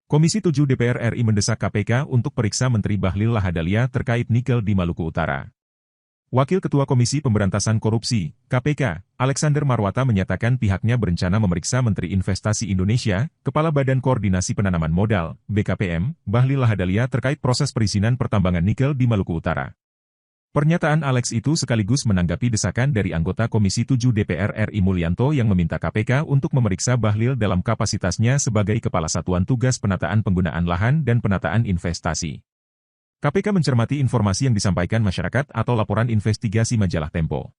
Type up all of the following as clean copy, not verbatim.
Komisi 7 DPR RI mendesak KPK untuk periksa Menteri Bahlil Lahadalia terkait nikel di Maluku Utara. Wakil Ketua Komisi Pemberantasan Korupsi, KPK, Alexander Marwata menyatakan pihaknya berencana memeriksa Menteri Investasi Indonesia, Kepala Badan Koordinasi Penanaman Modal, BKPM, Bahlil Lahadalia terkait proses perizinan pertambangan nikel di Maluku Utara. Pernyataan Alex itu sekaligus menanggapi desakan dari anggota Komisi 7 DPR RI Mulyanto yang meminta KPK untuk memeriksa Bahlil dalam kapasitasnya sebagai Kepala Satuan Tugas Penataan Penggunaan Lahan dan Penataan Investasi. KPK mencermati informasi yang disampaikan masyarakat atau laporan investigasi majalah Tempo.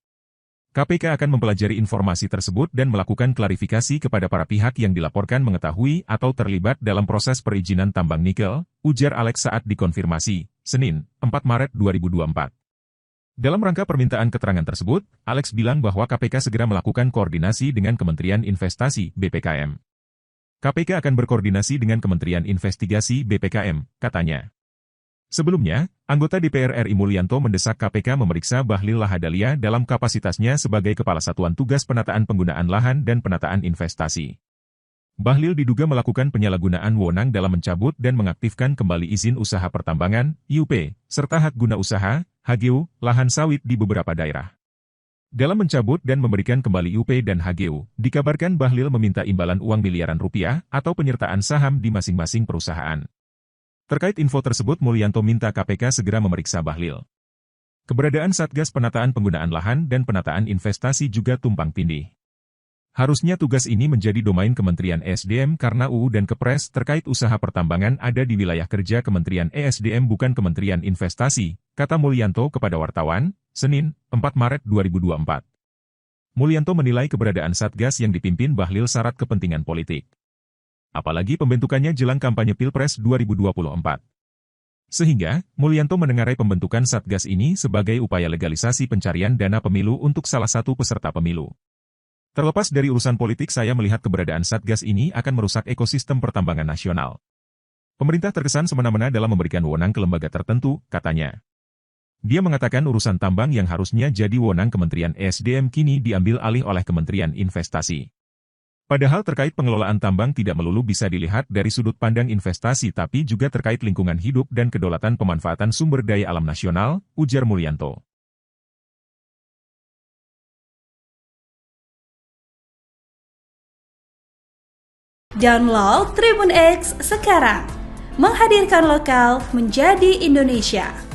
KPK akan mempelajari informasi tersebut dan melakukan klarifikasi kepada para pihak yang dilaporkan mengetahui atau terlibat dalam proses perizinan tambang nikel, ujar Alex saat dikonfirmasi, Senin, 4 Maret 2024. Dalam rangka permintaan keterangan tersebut, Alex bilang bahwa KPK segera melakukan koordinasi dengan Kementerian Investasi (BPKM). KPK akan berkoordinasi dengan Kementerian Investigasi (BPKM), katanya. Sebelumnya, anggota DPR RI Mulyanto mendesak KPK memeriksa Bahlil Lahadalia dalam kapasitasnya sebagai Kepala Satuan Tugas Penataan Penggunaan Lahan dan Penataan Investasi. Bahlil diduga melakukan penyalahgunaan wewenang dalam mencabut dan mengaktifkan kembali izin usaha pertambangan, IUP, serta hak guna usaha, HGU, lahan sawit di beberapa daerah. Dalam mencabut dan memberikan kembali IUP dan HGU, dikabarkan Bahlil meminta imbalan uang miliaran rupiah atau penyertaan saham di masing-masing perusahaan. Terkait info tersebut Mulyanto minta KPK segera memeriksa Bahlil. Keberadaan Satgas Penataan Penggunaan Lahan dan Penataan Investasi juga tumpang tindih. Harusnya tugas ini menjadi domain Kementerian ESDM karena UU dan Kepres terkait usaha pertambangan ada di wilayah kerja Kementerian ESDM bukan Kementerian Investasi, kata Mulyanto kepada wartawan, Senin, 4 Maret 2024. Mulyanto menilai keberadaan Satgas yang dipimpin Bahlil syarat kepentingan politik. Apalagi pembentukannya jelang kampanye Pilpres 2024. Sehingga, Mulyanto menengarai pembentukan Satgas ini sebagai upaya legalisasi pencarian dana pemilu untuk salah satu peserta pemilu. Terlepas dari urusan politik saya melihat keberadaan Satgas ini akan merusak ekosistem pertambangan nasional. Pemerintah terkesan semena-mena dalam memberikan wewenang ke lembaga tertentu, katanya. Dia mengatakan urusan tambang yang harusnya jadi wewenang Kementerian ESDM kini diambil alih oleh Kementerian Investasi. Padahal terkait pengelolaan tambang tidak melulu bisa dilihat dari sudut pandang investasi tapi juga terkait lingkungan hidup dan kedaulatan pemanfaatan sumber daya alam nasional, ujar Mulyanto. Download Tribun X sekarang, menghadirkan lokal menjadi Indonesia.